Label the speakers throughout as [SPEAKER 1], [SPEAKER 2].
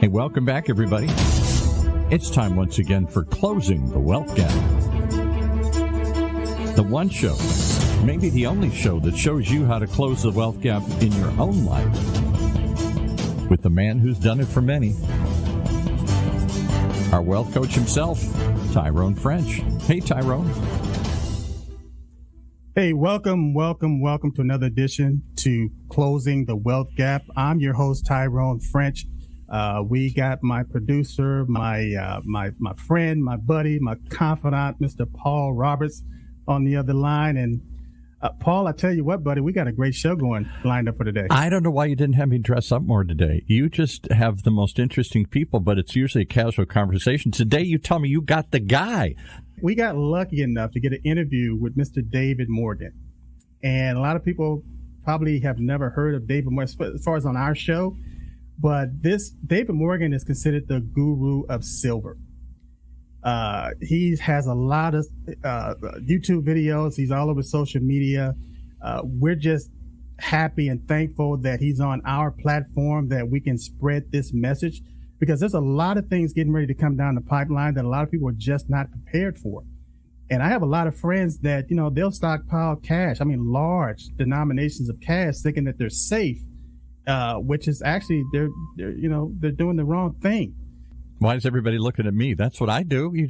[SPEAKER 1] Hey, welcome back, everybody. It's time once again for Closing the Wealth Gap. The one show, maybe the only show, that shows you how to close the wealth gap in your own life with the man who's done it for many, our wealth coach himself, Tyrone French. Hey, Tyrone.
[SPEAKER 2] Hey, welcome to another edition to Closing the Wealth Gap. I'm your host, Tyrone French. We got my producer, my friend, my buddy, my confidant, Mr. Paul Roberts, on the other line. And Paul, I tell you what, buddy, we got a great show lined up for today.
[SPEAKER 1] I don't know why you didn't have me dress up more today. You just have the most interesting people, but it's usually a casual conversation. Today, you tell me you got the guy.
[SPEAKER 2] We got lucky enough to get an interview with Mr. David Morgan. And a lot of people probably have never heard of David Morgan as far as on our show. But this David Morgan is considered the guru of silver. He has a lot of YouTube videos. He's all over social media. We're just happy and thankful that he's on our platform, that we can spread this message, because there's a lot of things getting ready to come down the pipeline that a lot of people are just not prepared for. And I have a lot of friends that, they'll stockpile cash. I mean, large denominations of cash, thinking that they're safe, which is actually they're doing the wrong thing.
[SPEAKER 1] Why is everybody looking at me? That's what I do. You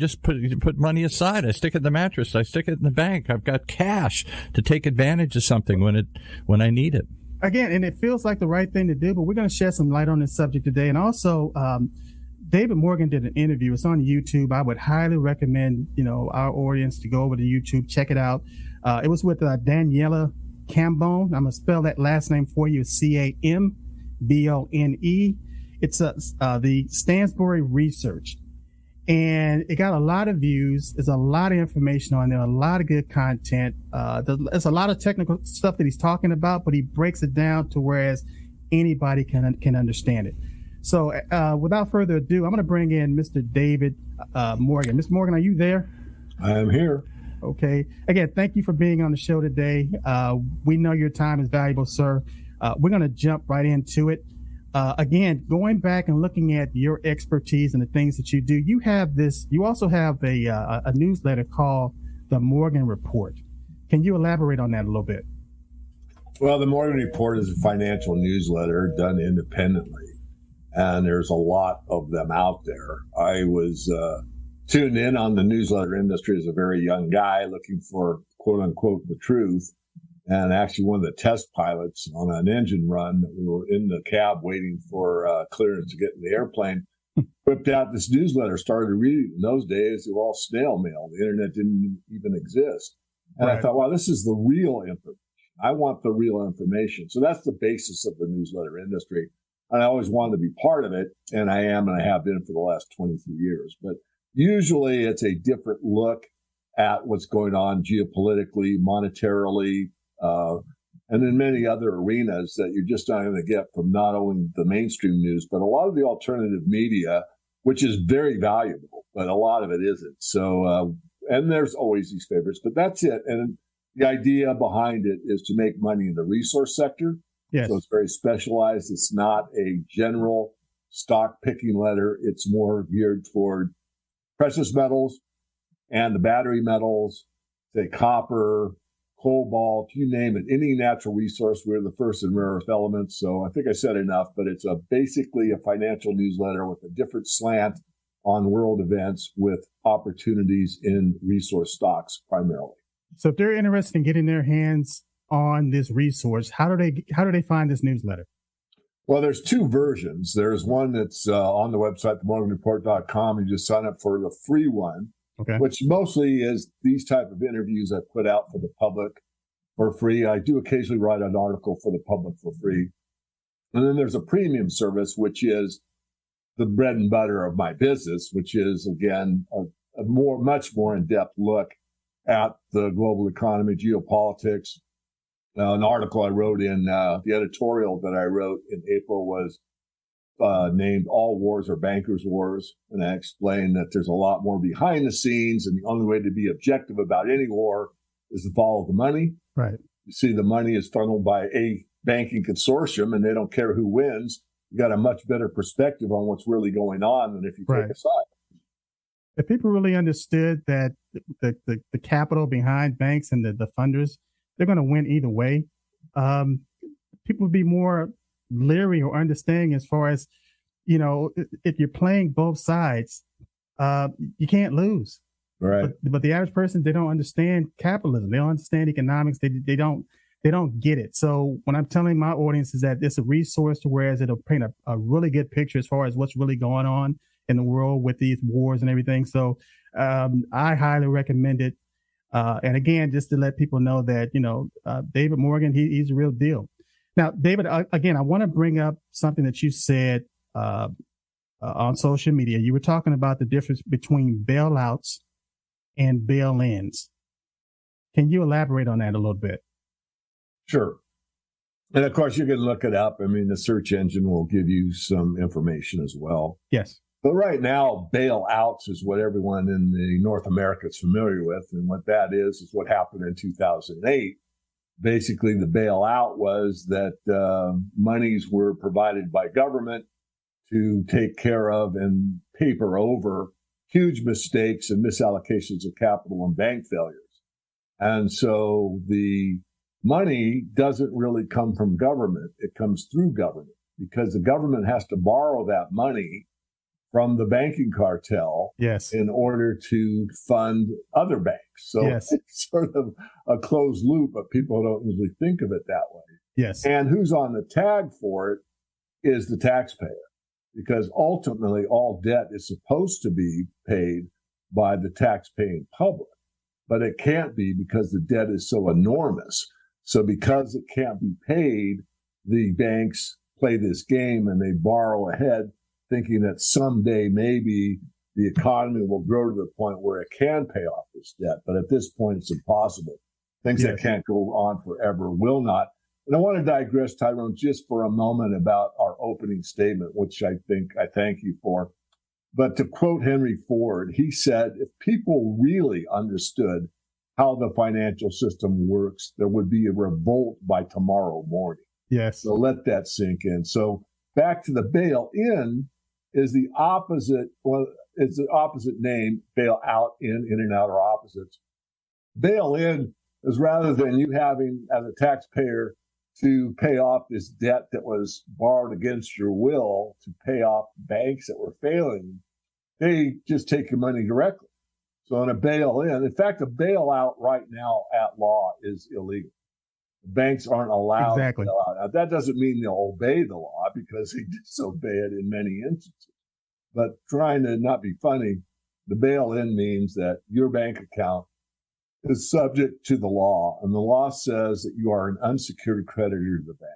[SPEAKER 1] put money aside. I stick it in the mattress. I stick it in the bank. I've got cash to take advantage of something when I need it.
[SPEAKER 2] Again, and it feels like the right thing to do, but we're going to shed some light on this subject today. And also, David Morgan did an interview. It's on YouTube. I would highly recommend, our audience to go over to YouTube, check it out. It was with Daniela Cambone. I'm going to spell that last name for you. Cambone. It's the Stansbury Research. And it got a lot of views. There's a lot of information on there, a lot of good content. There's a lot of technical stuff that he's talking about, but he breaks it down to whereas anybody can understand it. So without further ado, I'm going to bring in Mr. David Morgan. Mr. Morgan, are you there?
[SPEAKER 3] I am here.
[SPEAKER 2] Okay. Again, thank you for being on the show today. We know your time is valuable, sir. We're going to jump right into it. Again, going back and looking at your expertise and the things that you do, you also have a newsletter called the Morgan Report. Can you elaborate on that a little bit?
[SPEAKER 3] Well, the Morgan Report is a financial newsletter done independently, and there's a lot of them out there. I was tuned in on the newsletter industry as a very young guy looking for, quote unquote, the truth. And actually one of the test pilots on an engine run, we were in the cab waiting for clearance to get in the airplane, whipped out this newsletter, started reading. In those days, they were all snail mail. The internet didn't even exist. And right. I thought, wow, this is the real information. I want the real information. So that's the basis of the newsletter industry. And I always wanted to be part of it. And I am, and I have been for the last 23 years. But usually it's a different look at what's going on geopolitically, monetarily, and in many other arenas that you're just not going to get from not only the mainstream news, but a lot of the alternative media, which is very valuable, but a lot of it isn't. So, and there's always these favorites, but that's it. And the idea behind it is to make money in the resource sector.
[SPEAKER 2] Yes.
[SPEAKER 3] So it's very specialized. It's not a general stock picking letter. It's more geared toward precious metals and the battery metals, say copper, cobalt, you name it, any natural resource. We're the first in rare earth elements. So I think I said enough, but it's basically a financial newsletter with a different slant on world events with opportunities in resource stocks primarily.
[SPEAKER 2] So if they're interested in getting their hands on this resource, how do they find this newsletter?
[SPEAKER 3] Well, there's two versions. There's one that's on the website, themorganreport.com. You just sign up for the free one.
[SPEAKER 2] Okay.
[SPEAKER 3] Which mostly is these type of interviews I put out for the public for free. I do occasionally write an article for the public for free. And then there's a premium service, which is the bread and butter of my business, which is, again, a much more in-depth look at the global economy, geopolitics. An article I wrote in the editorial that I wrote in April was named All Wars Are Bankers' Wars. And I explained that there's a lot more behind the scenes, and the only way to be objective about any war is to follow the money.
[SPEAKER 2] Right.
[SPEAKER 3] You see, the money is funneled by a banking consortium, and they don't care who wins. you got a much better perspective on what's really going on than if you take a side.
[SPEAKER 2] If people really understood that the capital behind banks and the funders, they're going to win either way, people would be more leery or understanding as far as, if you're playing both sides, you can't lose.
[SPEAKER 3] Right.
[SPEAKER 2] But the average person, they don't understand capitalism. They don't understand economics. They don't get it. So when I'm telling my audience is that it's a resource to whereas it'll paint a really good picture as far as what's really going on in the world with these wars and everything. So I highly recommend it. And again, just to let people know that, David Morgan, he's a real deal. Now, David, again, I want to bring up something that you said on social media. You were talking about the difference between bailouts and bail-ins. Can you elaborate on that a little bit?
[SPEAKER 3] Sure. And of course, you can look it up. I mean, the search engine will give you some information as well.
[SPEAKER 2] Yes.
[SPEAKER 3] But right now, bailouts is what everyone in the North America is familiar with. And what that is what happened in 2008. Basically, the bailout was that monies were provided by government to take care of and paper over huge mistakes and misallocations of capital and bank failures. And so the money doesn't really come from government. It comes through government because the government has to borrow that money from the banking cartel in order to fund other banks. So it's sort of a closed loop, but people don't usually think of it that way.
[SPEAKER 2] Yes.
[SPEAKER 3] And who's on the tag for it is the taxpayer, because ultimately all debt is supposed to be paid by the tax-paying public, but it can't be because the debt is so enormous. So because it can't be paid, the banks play this game and they borrow ahead, thinking that someday maybe the economy will grow to the point where it can pay off this debt. But at this point, it's impossible. Things that can't go on forever will not. And I want to digress, Tyrone, just for a moment about our opening statement, which I thank you for. But to quote Henry Ford, he said, if people really understood how the financial system works, there would be a revolt by tomorrow morning.
[SPEAKER 2] Yes.
[SPEAKER 3] So let that sink in. So back to the bail-in is the opposite. Well, it's the opposite name. Bail out, in and out are opposites. Bail-in is rather than you having as a taxpayer to pay off this debt that was borrowed against your will to pay off banks that were failing, they just take your money directly. So in a bail-in fact, a bailout right now at law is illegal. Banks aren't allowed to bail out. Now, that doesn't mean they'll obey the law because they disobey it in many instances. But trying to not be funny, the bail-in means that your bank account is subject to the law, and the law says that you are an unsecured creditor to the bank,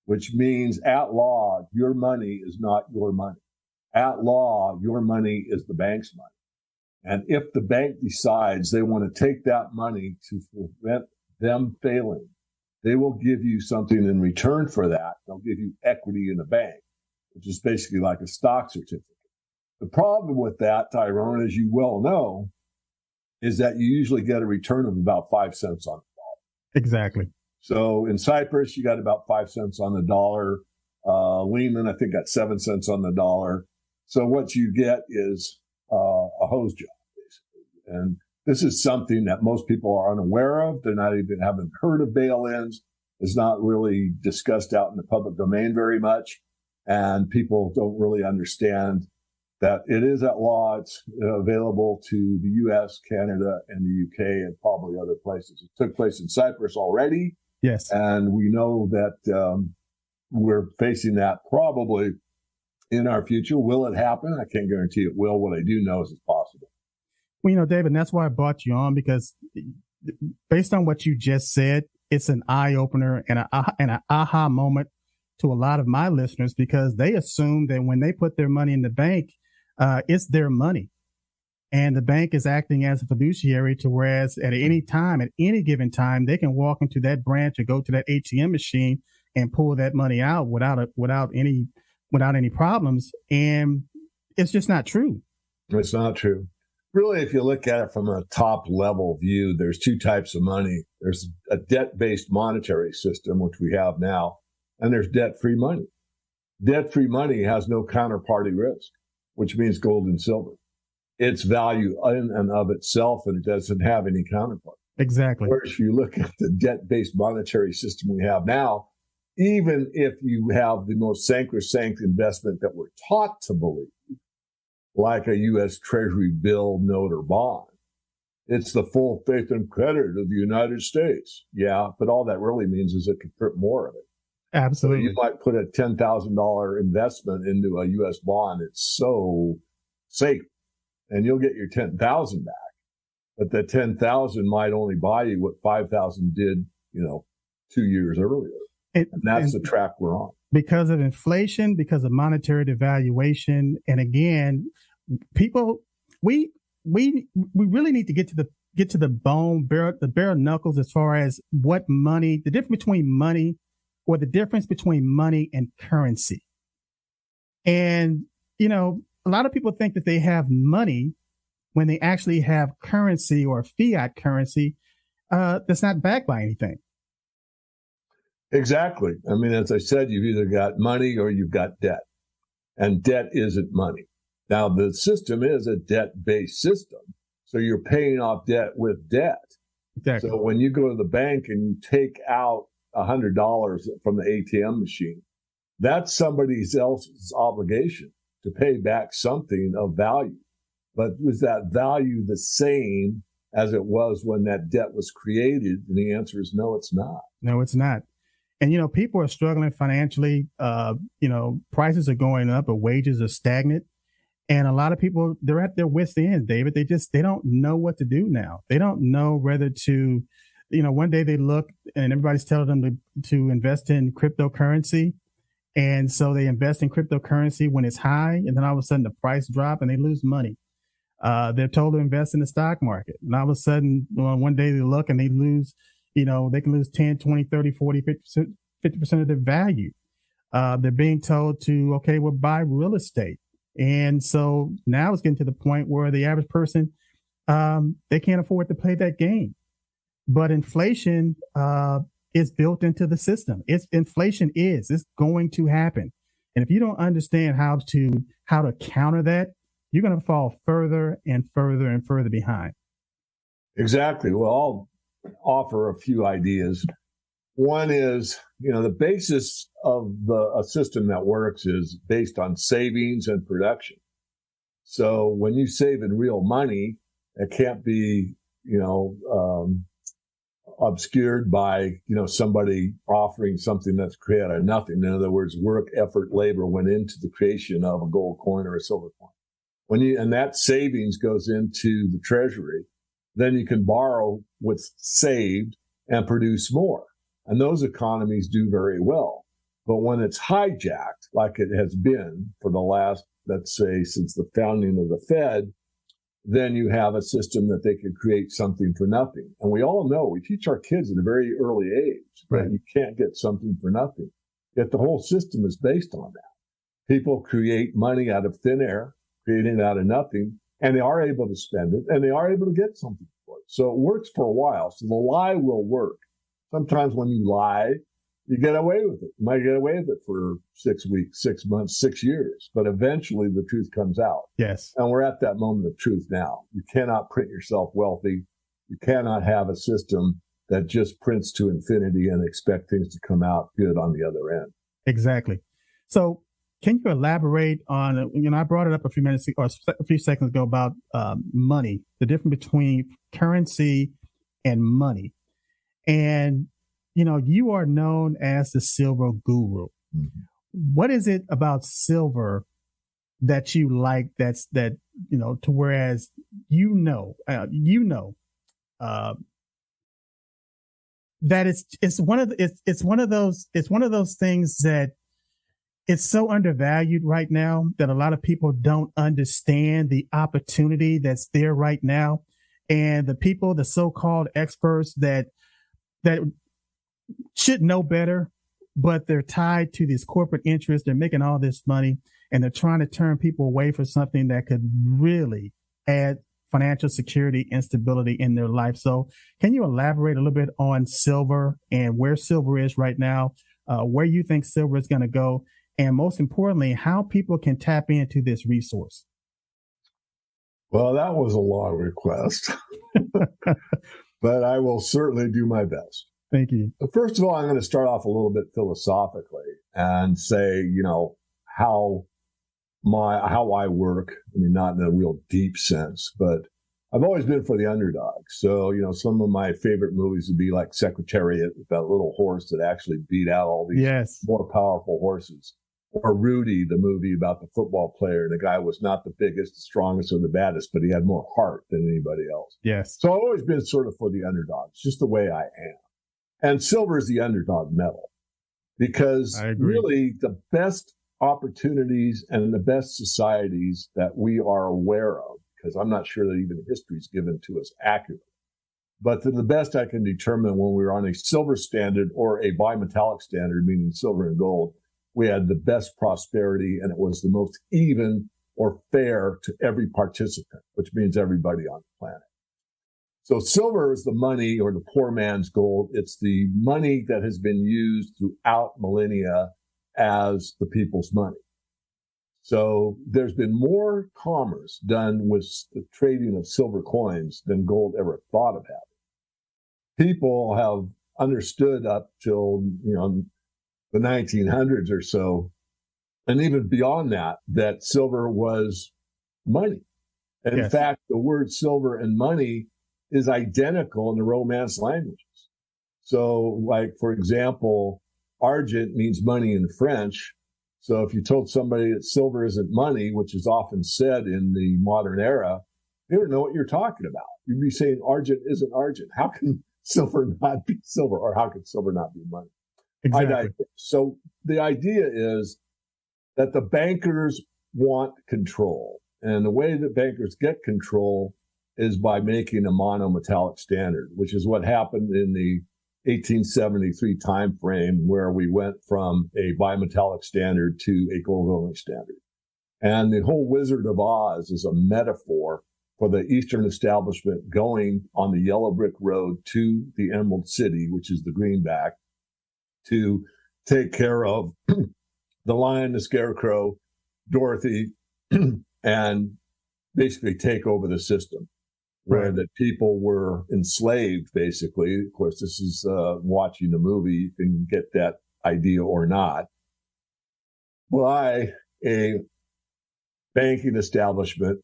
[SPEAKER 3] which means at law, your money is not your money. At law, your money is the bank's money. And if the bank decides they want to take that money to prevent them failing, they will give you something in return for that. They'll give you equity in the bank, which is basically like a stock certificate. The problem with that, Tyrone, as you well know, is that you usually get a return of about 5 cents on the dollar.
[SPEAKER 2] Exactly.
[SPEAKER 3] So in Cyprus, you got about 5 cents on the dollar. Lehman, I think, got 7 cents on the dollar. So what you get is a hose job, basically. And this is something that most people are unaware of. They're not even haven't heard of bail-ins. It's not really discussed out in the public domain very much. And people don't really understand that it is at law. It's available to the U.S., Canada, and the U.K., and probably other places. It took place in Cyprus already.
[SPEAKER 2] Yes.
[SPEAKER 3] And we know that we're facing that probably in our future. Will it happen? I can't guarantee it will. What I do know is it's possible.
[SPEAKER 2] Well, David, and that's why I brought you on, because based on what you just said, it's an eye-opener and an aha moment to a lot of my listeners, because they assume that when they put their money in the bank, it's their money. And the bank is acting as a fiduciary to whereas at any time, at any given time, they can walk into that branch or go to that ATM machine and pull that money out without any problems. And it's just not true.
[SPEAKER 3] It's not true. Really, if you look at it from a top level view, there's two types of money. There's a debt-based monetary system, which we have now, and there's debt-free money. Debt-free money has no counterparty risk, which means gold and silver. Its value in and of itself, and it doesn't have any counterpart.
[SPEAKER 2] Exactly.
[SPEAKER 3] Whereas if you look at the debt-based monetary system we have now, even if you have the most sacrosanct investment that we're taught to believe, like a U.S. Treasury bill, note, or bond, it's the full faith and credit of the United States. Yeah, but all that really means is it could print more of it.
[SPEAKER 2] Absolutely.
[SPEAKER 3] So you might put a $10,000 investment into a U.S. bond. It's so safe, and you'll get your $10,000 back. But the $10,000 might only buy you what $5,000 did, 2 years earlier. And that's the track we're on. Because
[SPEAKER 2] of inflation, because of monetary devaluation, and again, people, we really need to get to the bone, the bare knuckles as far as what money, the difference between money, or the difference between money and currency. And a lot of people think that they have money when they actually have currency or fiat currency that's not backed by anything.
[SPEAKER 3] Exactly. I mean, as I said, you've either got money or you've got debt, and debt isn't money. Now, the system is a debt-based system, so you're paying off debt with debt.
[SPEAKER 2] Exactly.
[SPEAKER 3] So when you go to the bank and you take out $100 from the ATM machine, that's somebody else's obligation to pay back something of value. But was that value the same as it was when that debt was created? And the answer is no, it's not.
[SPEAKER 2] No, it's not. And, people are struggling financially. Prices are going up, but wages are stagnant. And a lot of people, they're at their wits' end, David. They don't know what to do now. They don't know whether to, one day they look and everybody's telling them to invest in cryptocurrency. And so they invest in cryptocurrency when it's high, and then all of a sudden the price drop and they lose money. They're told to invest in the stock market. And all of a sudden, one day they look and they lose, they can lose 10, 20, 30, 40, 50% of their value. They're being told to, buy real estate. And so now it's getting to the point where the average person, they can't afford to play that game. But inflation is built into the system. It's going to happen. And if you don't understand how to counter that, you're going to fall further and further and further behind.
[SPEAKER 3] Exactly. Well, I'll offer a few ideas. One is, the basis of a system that works is based on savings and production. So when you save in real money, it can't be, obscured by, somebody offering something that's created out of nothing. In other words, work, effort, labor went into the creation of a gold coin or a silver coin. And that savings goes into the treasury, then you can borrow what's saved and produce more. And those economies do very well. But when it's hijacked, like it has been for the last, let's say, since the founding of the Fed, then you have a system that they can create something for nothing. And we all know, we teach our kids at a very early age that you can't get something for nothing. Yet the whole system is based on that. People create money out of thin air, creating it out of nothing, and they are able to spend it, and they are able to get something for it. So it works for a while. So the lie will work. Sometimes when you lie, you get away with it. You might get away with it for 6 weeks, 6 months, 6 years, but eventually the truth comes out.
[SPEAKER 2] Yes.
[SPEAKER 3] And we're at that moment of truth now. You cannot print yourself wealthy. You cannot have a system that just prints to infinity and expect things to come out good on the other end.
[SPEAKER 2] Exactly. So can you elaborate on, I brought it up a few seconds ago about money, the difference between currency and money. And, you are known as the silver guru. Mm-hmm. What is it about silver that you like to whereas that it's one of those things that it's so undervalued right now that a lot of people don't understand the opportunity that's there right now. And the people, the so-called experts that should know better, but they're tied to these corporate interests. They're making all this money and they're trying to turn people away from something that could really add financial security and stability in their life. So can you elaborate a little bit on silver and where silver is right now, where you think silver is going to go, and most importantly, how people can tap into this resource?
[SPEAKER 3] Well, that was a long request, but I will certainly do my best.
[SPEAKER 2] Thank you.
[SPEAKER 3] First of all, I'm going to start off a little bit philosophically and say, how I work. I mean, not in a real deep sense, but I've always been for the underdog. So, some of my favorite movies would be like Secretariat, with that little horse that actually beat out all these more powerful horses. Or Rudy, the movie about the football player. The guy was not the biggest, the strongest, or the baddest, but he had more heart than anybody else.
[SPEAKER 2] Yes.
[SPEAKER 3] So I've always been sort of for the underdog. It's just the way I am. And silver is the underdog medal, because really the best opportunities and the best societies that we are aware of, because I'm not sure that even history is given to us accurately, but to the best I can determine, when we were on a silver standard or a bimetallic standard, meaning silver and gold, we had the best prosperity, and it was the most even or fair to every participant, which means everybody on the planet. So silver is the money, or the poor man's gold. It's the money that has been used throughout millennia as the people's money. So there's been more commerce done with the trading of silver coins than gold ever thought of having. People have understood up till, the 1900s or so, and even beyond that silver was money. And in fact, the word silver and money is identical in the Romance languages. So, like, for example, argent means money in French. So if you told somebody that silver isn't money, which is often said in the modern era, they don't know what you're talking about. You'd be saying argent isn't argent. How can silver not be silver, or how can silver not be money?
[SPEAKER 2] Exactly.
[SPEAKER 3] So the idea is that the bankers want control. And the way that bankers get control is by making a monometallic standard, which is what happened in the 1873 time frame, where we went from a bimetallic standard to a gold-only standard. And the whole Wizard of Oz is a metaphor for the Eastern establishment going on the yellow brick road to the Emerald City, which is the greenback, to take care of the Lion, the Scarecrow, Dorothy, and basically take over the system, where the people were enslaved, basically. Of course, this is watching the movie. You can get that idea or not. By a banking establishment,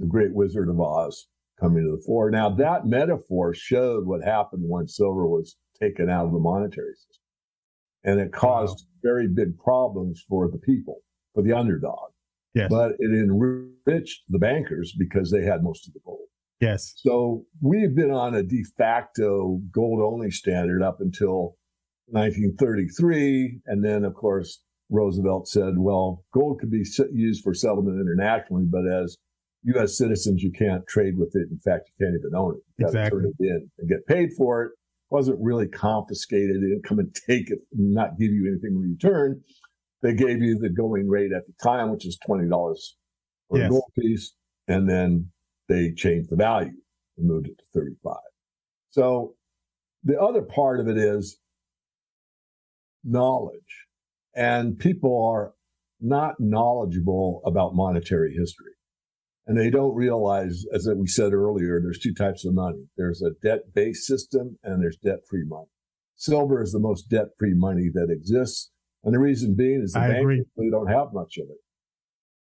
[SPEAKER 3] the Great Wizard of Oz coming to the fore. Now, that metaphor showed what happened when silver was taken out of the monetary system. And it caused very big problems for the people, for the underdog.
[SPEAKER 2] Yes.
[SPEAKER 3] But it enriched the bankers because they had most of the gold.
[SPEAKER 2] Yes.
[SPEAKER 3] So we've been on a de facto gold-only standard up until 1933. And then, of course, Roosevelt said, well, gold could be used for settlement internationally, but as U.S. citizens, you can't trade with it. In fact, you can't even own it. You got to turn it in and get paid for it. Wasn't really confiscated. They didn't come and take it and not give you anything in return. They gave you the going rate at the time, which is $20 for a gold piece. And then they changed the value and moved it to 35. So the other part of it is knowledge. And people are not knowledgeable about monetary history. And they don't realize, as we said earlier, there's two types of money. There's a debt-based system and there's debt-free money. Silver is the most debt-free money that exists. And the reason being is the bankers really don't have much of it.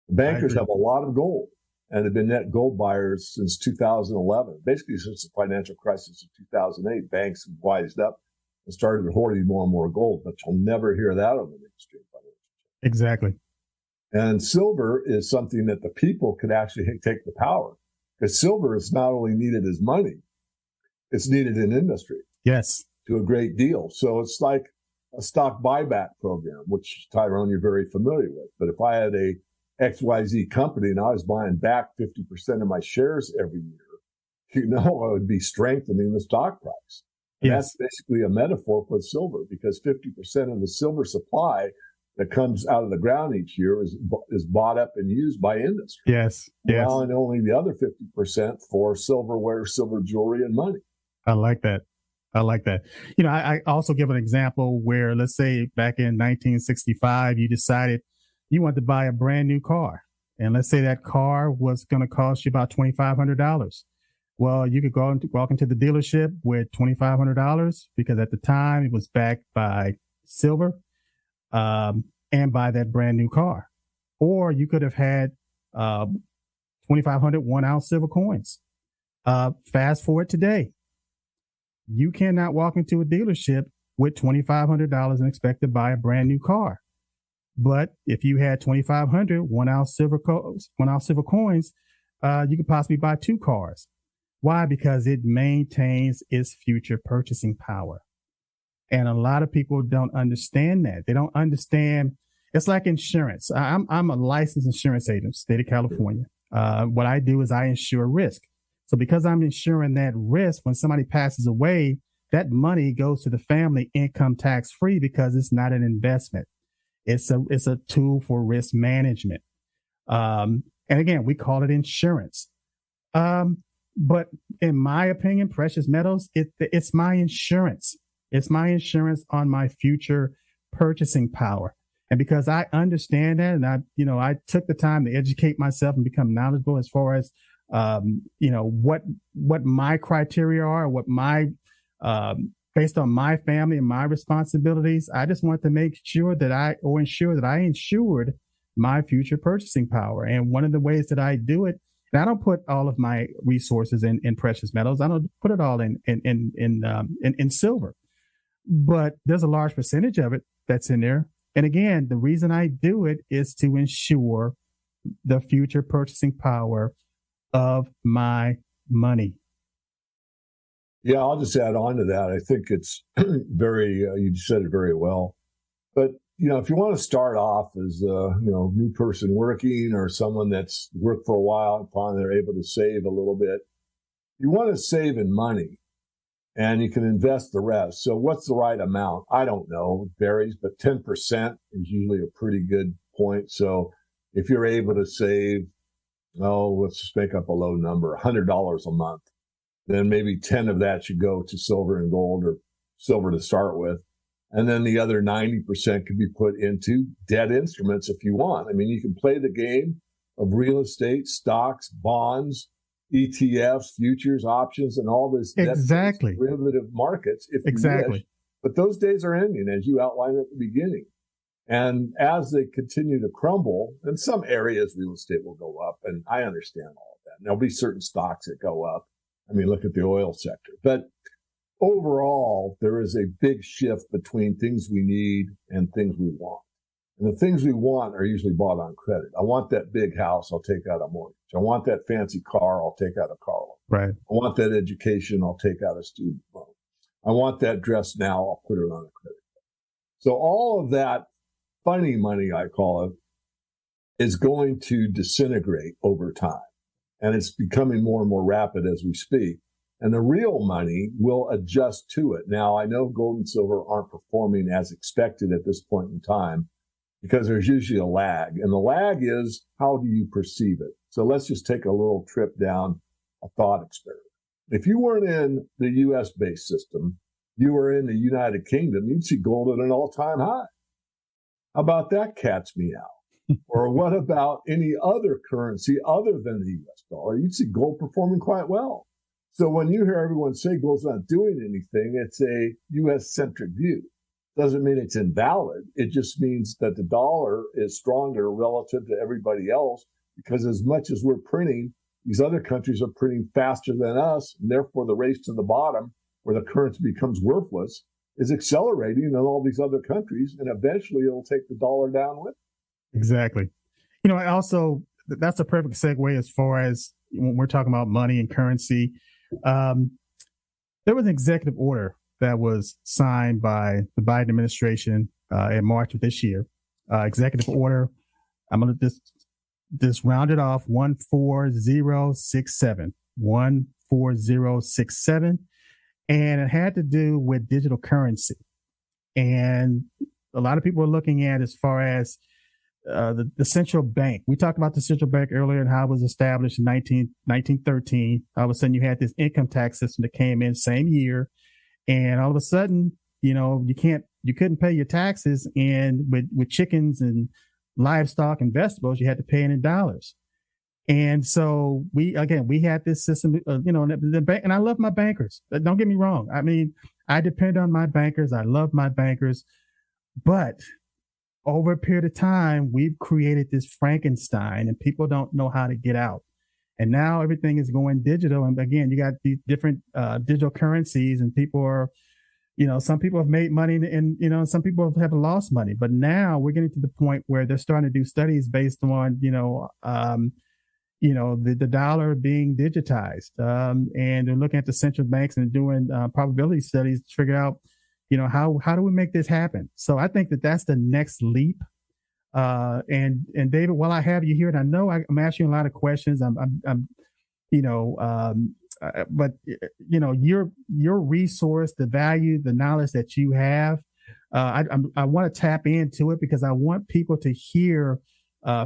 [SPEAKER 3] The bankers have a lot of gold and have been net gold buyers since 2011. Basically, since the financial crisis of 2008, banks have wised up and started hoarding more and more gold. But you'll never hear that on the mainstream financial.
[SPEAKER 2] Exactly.
[SPEAKER 3] And silver is something that the people could actually take the power, because silver is not only needed as money, it's needed in industry.
[SPEAKER 2] Yes.
[SPEAKER 3] To a great deal. So it's like a stock buyback program, which, Tyrone, you're very familiar with. But if I had a XYZ company and I was buying back 50% of my shares every year, I would be strengthening the stock price. And that's basically a metaphor for silver, because 50% of the silver supply that comes out of the ground each year is bought up and used by industry.
[SPEAKER 2] Yes.
[SPEAKER 3] Well, and only the other 50% for silverware, silver jewelry, and money.
[SPEAKER 2] I like that. I like that. I also give an example where, let's say back in 1965, you decided you wanted to buy a brand new car. And let's say that car was going to cost you about $2,500. Well, you could walk into the dealership with $2,500 because at the time it was backed by silver, and buy that brand new car. Or you could have had 2,500 1-ounce silver coins. Fast forward today. You cannot walk into a dealership with $2,500 and expect to buy a brand new car. But if you had 2,500 1-ounce silver coins, you could possibly buy 2 cars. Why? Because it maintains its future purchasing power. And a lot of people don't understand that. They don't understand. It's like insurance. I'm a licensed insurance agent, state of California. What I do is I insure risk. So because I'm insuring that risk, when somebody passes away, that money goes to the family income tax free because it's not an investment. It's a tool for risk management. And again, we call it insurance. But in my opinion, precious metals, it's my insurance. It's my insurance on my future purchasing power. And because I understand that, and I took the time to educate myself and become knowledgeable as far as what my criteria are, what my based on my family and my responsibilities. I just want to make sure that I insured my future purchasing power. And one of the ways that I do it, and I don't put all of my resources in precious metals. I don't put it all in silver, but there's a large percentage of it that's in there. And again, the reason I do it is to ensure the future purchasing power of my money.
[SPEAKER 3] Yeah, I'll just add on to that. I think it's very, you said it very well. But, if you want to start off as a, new person working or someone that's worked for a while and finally they're able to save a little bit, you want to save in money and you can invest the rest. So what's the right amount? I don't know. It varies, but 10% is usually a pretty good point. So if you're able to save, let's just make up a low number, $100 a month, then maybe 10 of that should go to silver and gold, or silver to start with. And then the other 90% could be put into debt instruments if you want. I mean, you can play the game of real estate, stocks, bonds, ETFs, futures, options, and all this
[SPEAKER 2] exactly
[SPEAKER 3] derivative markets if you wish. But those days are ending, as you outlined at the beginning. And as they continue to crumble, in some areas real estate will go up, and I understand all of that. And there'll be certain stocks that go up. I mean, look at the oil sector. But overall, there is a big shift between things we need and things we want. And the things we want are usually bought on credit. I want that big house, I'll take out a mortgage. I want that fancy car, I'll take out a car loan.
[SPEAKER 2] Right.
[SPEAKER 3] I want that education, I'll take out a student loan. I want that dress now, I'll put it on a credit card. So all of that funny money, I call it, is going to disintegrate over time. And it's becoming more and more rapid as we speak. And the real money will adjust to it. Now, I know gold and silver aren't performing as expected at this point in time because there's usually a lag. And the lag is, how do you perceive it? So let's just take a little trip down a thought experiment. If you weren't in the U.S.-based system, you were in the United Kingdom, you'd see gold at an all-time high. How about that cat's meow? Or what about any other currency other than the U.S. dollar? You'd see gold performing quite well. So when you hear everyone say gold's not doing anything, it's a U.S.-centric view. Doesn't mean it's invalid. It just means that the dollar is stronger relative to everybody else because as much as we're printing, these other countries are printing faster than us, and therefore the race to the bottom, where the currency becomes worthless, is accelerating in all these other countries, and eventually it'll take the dollar down with it.
[SPEAKER 2] Exactly. Also, that's a perfect segue as far as when we're talking about money and currency. There was an executive order that was signed by the Biden administration in March of this year. Executive order, I'm going to just round it off, 14067. 14067. And it had to do with digital currency. And a lot of people are looking at as far as the central bank. We talked about the central bank earlier and how it was established in 1913. All of a sudden, you had this income tax system that came in same year. And all of a sudden, you couldn't pay your taxes, and with chickens and livestock and vegetables, you had to pay it in dollars. And so we had this system, the bank, and I love my bankers. Don't get me wrong. I mean, I depend on my bankers. I love my bankers, but over a period of time, we've created this Frankenstein, and people don't know how to get out. And now everything is going digital. And again, you got these different digital currencies, and people are, some people have made money, and some people have lost money. But now we're getting to the point where they're starting to do studies based on, the dollar being digitized, and they're looking at the central banks and doing probability studies to figure out, how do we make this happen? So I think that's the next leap. And David, while I have you here, and I know I'm asking you a lot of questions, but your resource, the value, the knowledge that you have, I want to tap into it, because I want people to hear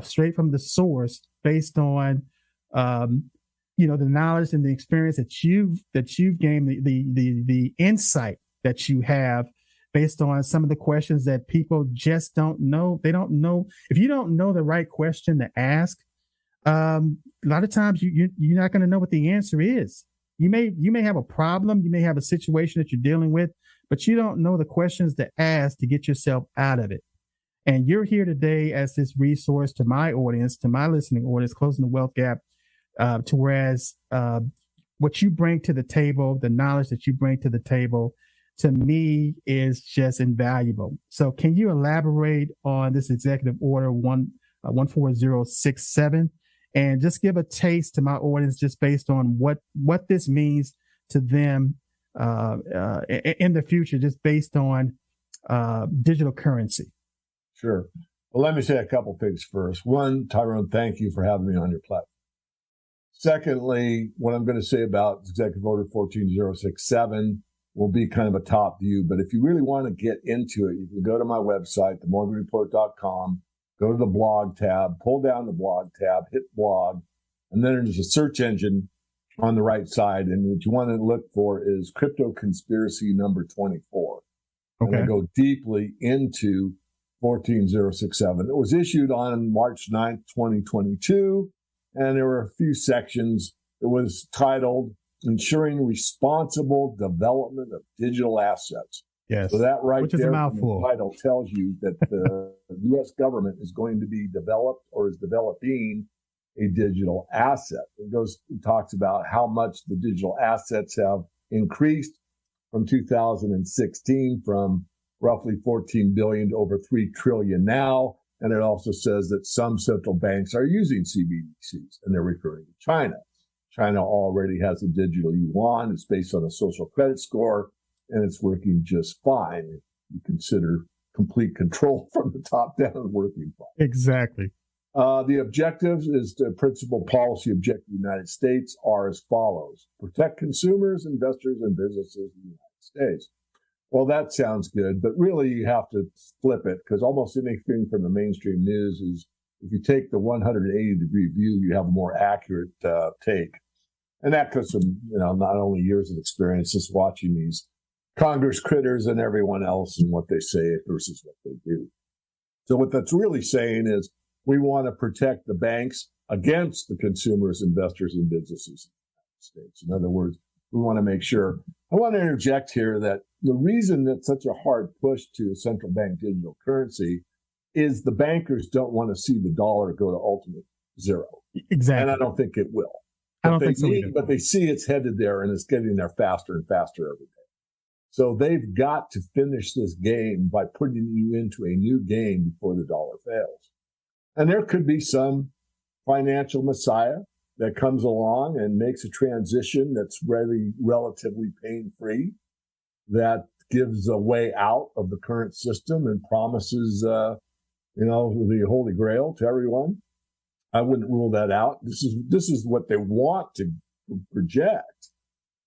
[SPEAKER 2] straight from the source, based on the knowledge and the experience that you've gained, the insight that you have, based on some of the questions that people just don't know. They don't know. If you don't know the right question to ask, a lot of times you're not going to know what the answer is. You may have a problem, you may have a situation that you're dealing with, but you don't know the questions to ask to get yourself out of it. And you're here today as this resource to my audience, to my listening audience, closing the wealth gap, to whereas what you bring to the table, the knowledge that you bring to the table, to me is just invaluable. So can you elaborate on this executive order 14067, and just give a taste to my audience, just based on what this means to them in the future, just based on digital currency?
[SPEAKER 3] Sure. Well, let me say a couple things first. One, Tyrone, thank you for having me on your platform. Secondly, what I'm going to say about Executive Order 14067 will be kind of a top view, but if you really want to get into it, you can go to my website, themorganreport.com, go to the blog tab, pull down the blog tab, hit blog, and then there's a search engine on the right side, and what you want to look for is Crypto Conspiracy number 24. Okay. And I go deeply into 14067. It was issued on March 9th, 2022, and there were a few sections. It was titled Ensuring Responsible Development of Digital Assets.
[SPEAKER 2] Yes.
[SPEAKER 3] So that right, which is
[SPEAKER 2] there, a mouthful.
[SPEAKER 3] The title tells you that the U.S. government is going to be developed, or is developing, a digital asset. It talks about how much the digital assets have increased from 2016, from roughly 14 billion to over 3 trillion now. And it also says that some central banks are using CBDCs, and they're referring to China. China already has a digital yuan. It's based on a social credit score, and it's working just fine. If you consider complete control from the top down, working fine.
[SPEAKER 2] Exactly.
[SPEAKER 3] The objectives is the principal policy objective of the United States are as follows: protect consumers, investors, and businesses in the United States. Well, that sounds good, but really you have to flip it, because almost anything from the mainstream news is, if you take the 180-degree view, you have a more accurate take. And that comes from, not only years of experience just watching these Congress critters and everyone else and what they say versus what they do. So what that's really saying is we want to protect the banks against the consumers, investors, and businesses in the United States. In other words, we want to make sure. I want to interject here that the reason that such a hard push to a central bank digital currency is the bankers don't want to see the dollar go to ultimate zero.
[SPEAKER 2] Exactly.
[SPEAKER 3] And I don't think it will.
[SPEAKER 2] I don't think so either.
[SPEAKER 3] But they see it's headed there, and it's getting there faster and faster every day. So they've got to finish this game by putting you into a new game before the dollar fails. And there could be some financial messiah that comes along and makes a transition that's really relatively pain-free, that gives a way out of the current system and promises, the Holy Grail to everyone. I wouldn't rule that out. This is what they want to project,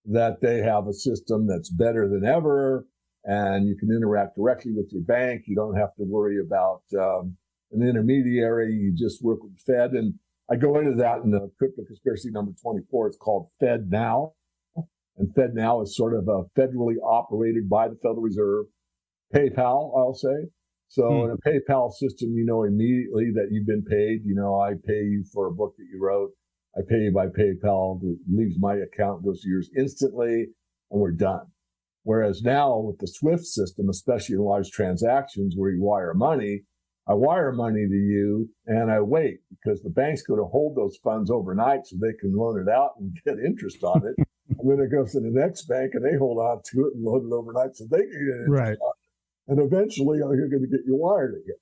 [SPEAKER 3] that they have a system that's better than ever, and you can interact directly with your bank. You don't have to worry about an intermediary. You just work with the Fed. And I go into that in the Crypto Conspiracy number 24. It's called Fed Now. and FedNow is sort of a federally operated by the Federal Reserve. PayPal, I'll say. So in a PayPal system, you know immediately that you've been paid. You know, I pay you for a book that you wrote. I pay you by PayPal. It leaves my account, goes to yours instantly, and we're done. Whereas now with the SWIFT system, especially in large transactions where you wire money, I wire money to you and I wait because the bank's going to hold those funds overnight so they can loan it out and get interest on it. And then it goes to the next bank and they hold on to it and loan it overnight so they can get interest on it. And eventually you're going to get your wired again.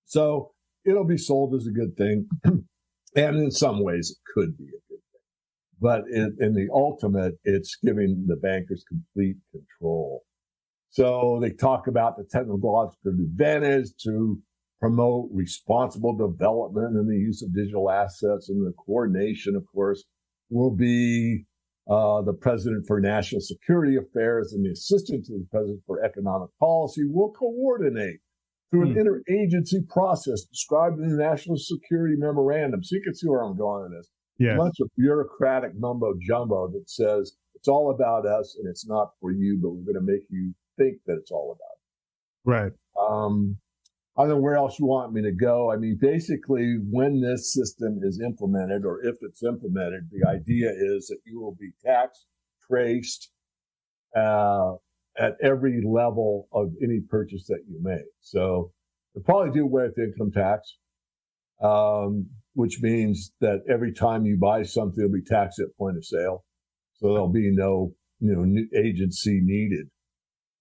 [SPEAKER 3] So it'll be sold as a good thing. And in some ways it could be a good thing. But in the ultimate, it's giving the bankers complete control. So they talk about the technological advantage to promote responsible development and the use of digital assets, and the coordination, of course, will be the President for National Security Affairs and the Assistant to the President for Economic Policy will coordinate through an interagency process described in the National Security Memorandum. So you can see where I'm going with this.
[SPEAKER 2] Yes.
[SPEAKER 3] A bunch of bureaucratic mumbo jumbo that says it's all about us and it's not for you, but we're going to make you think that it's all about it.
[SPEAKER 2] Right.
[SPEAKER 3] I don't know where else you want me to go. I mean, basically, when this system is implemented, or if it's implemented, the idea is that you will be taxed, traced at every level of any purchase that you make. So they'll probably do away with income tax, which means that every time you buy something, it'll be taxed at point of sale. So there'll be no, new agency needed.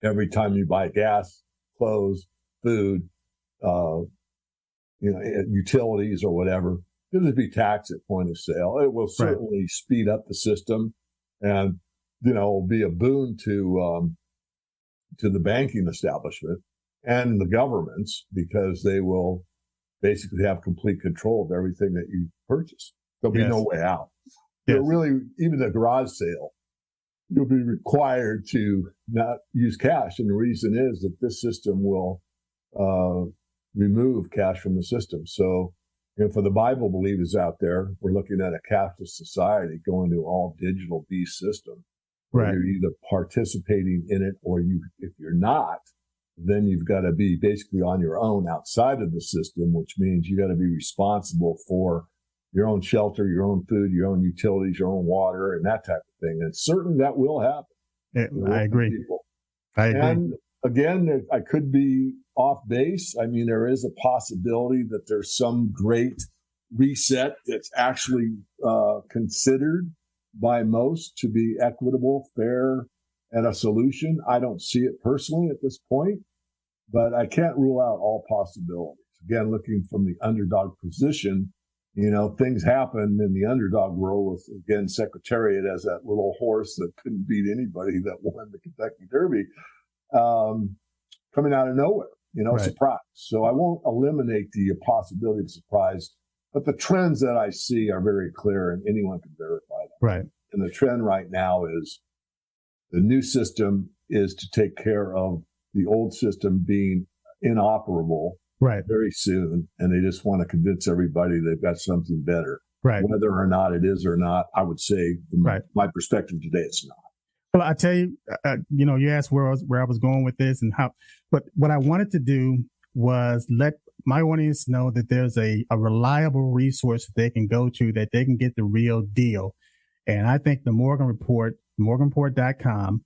[SPEAKER 3] Every time you buy gas, clothes, food, utilities or whatever, it'll just be taxed at point of sale. It will certainly speed up the system and, be a boon to the banking establishment and the governments, because they will basically have complete control of everything that you purchase. There'll be no way out.
[SPEAKER 2] Yes.
[SPEAKER 3] Really, even a garage sale, you'll be required to not use cash. And the reason is that this system will remove cash from the system. So, for the Bible believers out there, we're looking at a cashless society going to all digital beast system.
[SPEAKER 2] Right.
[SPEAKER 3] You're either participating in it or if you're not, then you've got to be basically on your own outside of the system, which means you got to be responsible for your own shelter, your own food, your own utilities, your own water, and that type of thing. And certainly that will happen.
[SPEAKER 2] I agree. I agree.
[SPEAKER 3] And again, I could be off base. I mean, there is a possibility that there's some great reset that's actually considered by most to be equitable, fair, and a solution. I don't see it personally at this point, but I can't rule out all possibilities. Again, looking from the underdog position, things happen in the underdog world with, again, Secretariat as that little horse that couldn't beat anybody that won the Kentucky Derby, coming out of nowhere, surprise. So I won't eliminate the possibility of surprise, but the trends that I see are very clear and anyone can verify that.
[SPEAKER 2] Right.
[SPEAKER 3] And the trend right now is the new system is to take care of the old system being inoperable very soon. And they just want to convince everybody they've got something better.
[SPEAKER 2] Right.
[SPEAKER 3] Whether or not it is or not, I would say from my perspective today, it's not.
[SPEAKER 2] Well, I tell you, you asked where I was going with this and how, but what I wanted to do was let my audience know that there's a reliable resource that they can go to, that they can get the real deal. And I think the Morgan Report, morganreport.com,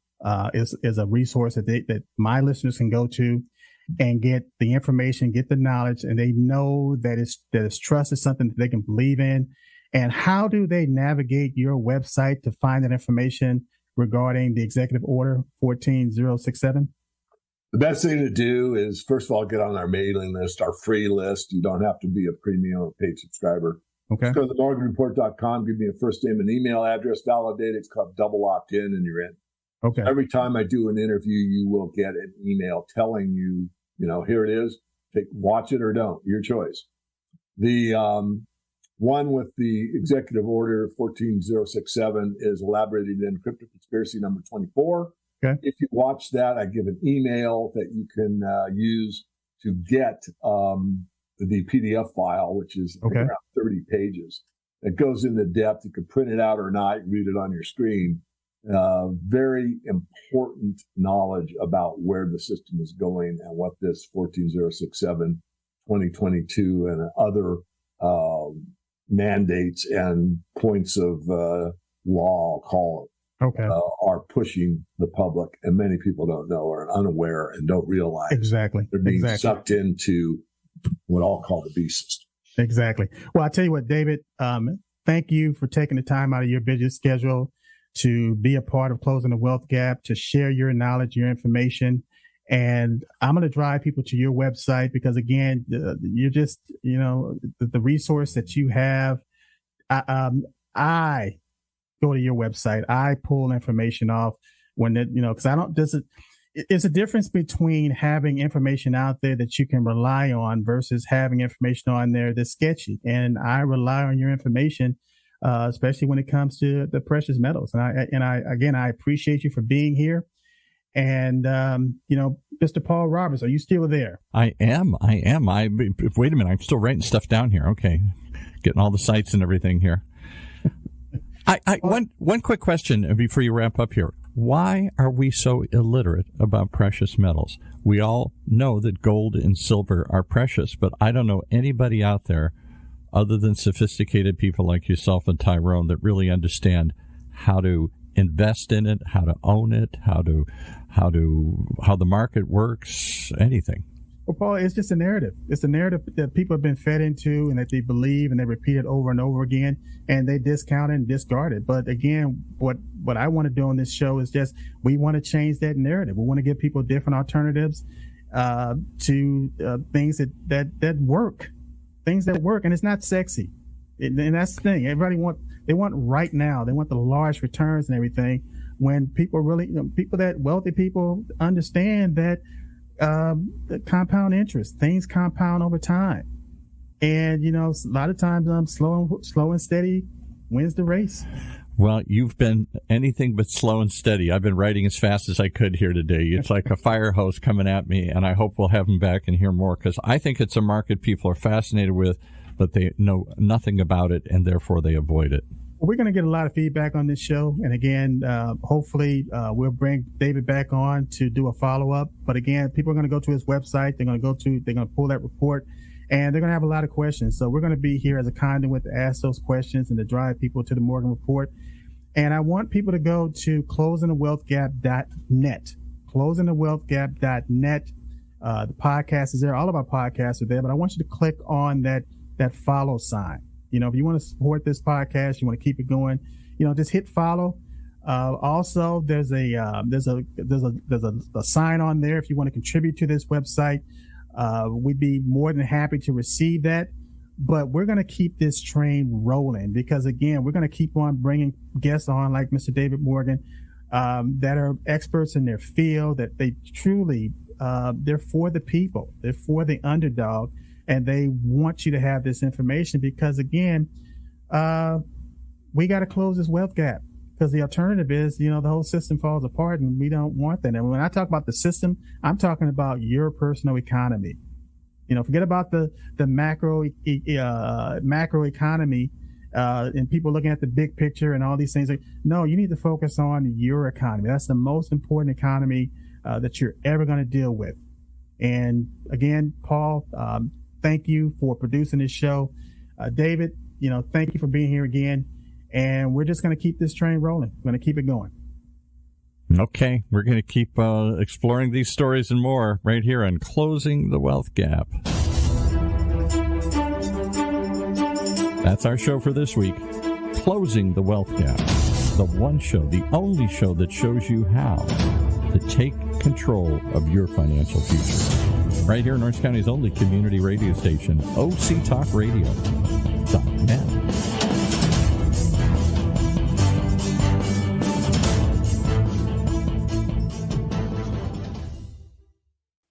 [SPEAKER 2] is a resource that my listeners can go to and get the information, get the knowledge, and they know that it's trust is something that they can believe in. And how do they navigate your website to find that information regarding the Executive Order 14067?
[SPEAKER 3] The best thing to do is, first of all, get on our mailing list, our free list. You don't have to be a premium or paid subscriber.
[SPEAKER 2] Okay.
[SPEAKER 3] Just go to themorganreport.com, give me a first name and email address, validate it. It's called double opt-in, and you're in.
[SPEAKER 2] Okay.
[SPEAKER 3] Every time I do an interview, you will get an email telling you, here it is. Watch it or don't. Your choice. The one with the Executive Order 14067 is elaborated in Crypto Conspiracy number 24.
[SPEAKER 2] Okay.
[SPEAKER 3] If you watch that, I give an email that you can use to get the PDF file, which is around 30 pages. It goes into depth. You can print it out or not, read it on your screen. very important knowledge about where the system is going and what this 14067 2022 and other mandates and points of law, I'll call it,
[SPEAKER 2] Okay.
[SPEAKER 3] are pushing the public, and many people don't know or are unaware and don't realize
[SPEAKER 2] Exactly.
[SPEAKER 3] they're being sucked into what I'll call the beast system.
[SPEAKER 2] Exactly. Well, I tell you what, David, thank you for taking the time out of your busy schedule to be a part of Closing the Wealth Gap, to share your knowledge, your information. And I'm going to drive people to your website because, again, you're just, the resource that you have. I go to your website. I pull information off when because I don't, it's a difference between having information out there that you can rely on versus having information on there that's sketchy. And I rely on your information, especially when it comes to the precious metals. And I appreciate you for being here. And, Mr. Paul Roberts, are you still there?
[SPEAKER 1] I am. Wait a minute. I'm still writing stuff down here. Okay. Getting all the sites and everything here. One quick question before you wrap up here. Why are we so illiterate about precious metals? We all know that gold and silver are precious, but I don't know anybody out there other than sophisticated people like yourself and Tyrone that really understand how to invest in it, how to own it, how the market works, anything.
[SPEAKER 2] Well, Paul, it's just a narrative. It's a narrative that people have been fed into and that they believe and they repeat it over and over again, and they discount it and discard it. But again, what I want to do on this show is just, we want to change that narrative. We want to give people different alternatives to things that work, things that work. And it's not sexy. And that's the thing. Everybody they want right now. They want the large returns and everything. When people really, wealthy people understand that the compound interest, things compound over time. And, a lot of times slow and steady wins the race.
[SPEAKER 1] Well, you've been anything but slow and steady. I've been writing as fast as I could here today. It's like a fire hose coming at me, and I hope we'll have him back and hear more, because I think it's a market people are fascinated with, but they know nothing about it, and therefore they avoid it.
[SPEAKER 2] We're going to get a lot of feedback on this show. And again, hopefully we'll bring David back on to do a follow-up. But again, people are going to go to his website. They're going to pull that report, and they're going to have a lot of questions. So we're going to be here as a conduit to ask those questions and to drive people to the Morgan Report. And I want people to go to closingthewealthgap.net, closingthewealthgap.net. The podcast is there. All of our podcasts are there, but I want you to click on that follow sign. If you want to support this podcast, you want to keep it going, just hit follow. Also, there's a sign on there if you want to contribute to this website. We'd be more than happy to receive that. But we're going to keep this train rolling because, again, we're going to keep on bringing guests on like Mr. David Morgan that are experts in their field, that they truly they're for the people. They're for the underdog. And they want you to have this information because, again, we got to close this wealth gap, because the alternative is, the whole system falls apart, and we don't want that. And when I talk about the system, I'm talking about your personal economy. Forget about the macro economy and people looking at the big picture and all these things. No, you need to focus on your economy. That's the most important economy that you're ever going to deal with. And again, Paul, thank you for producing this show. David, thank you for being here again. And we're just going to keep this train rolling. We're going to keep it going.
[SPEAKER 1] Okay. We're going to keep exploring these stories and more right here on Closing the Wealth Gap. That's our show for this week. Closing the Wealth Gap. The one show, the only show that shows you how to take control of your financial future. Right here in Orange County's only community radio station, OC Talk Radio.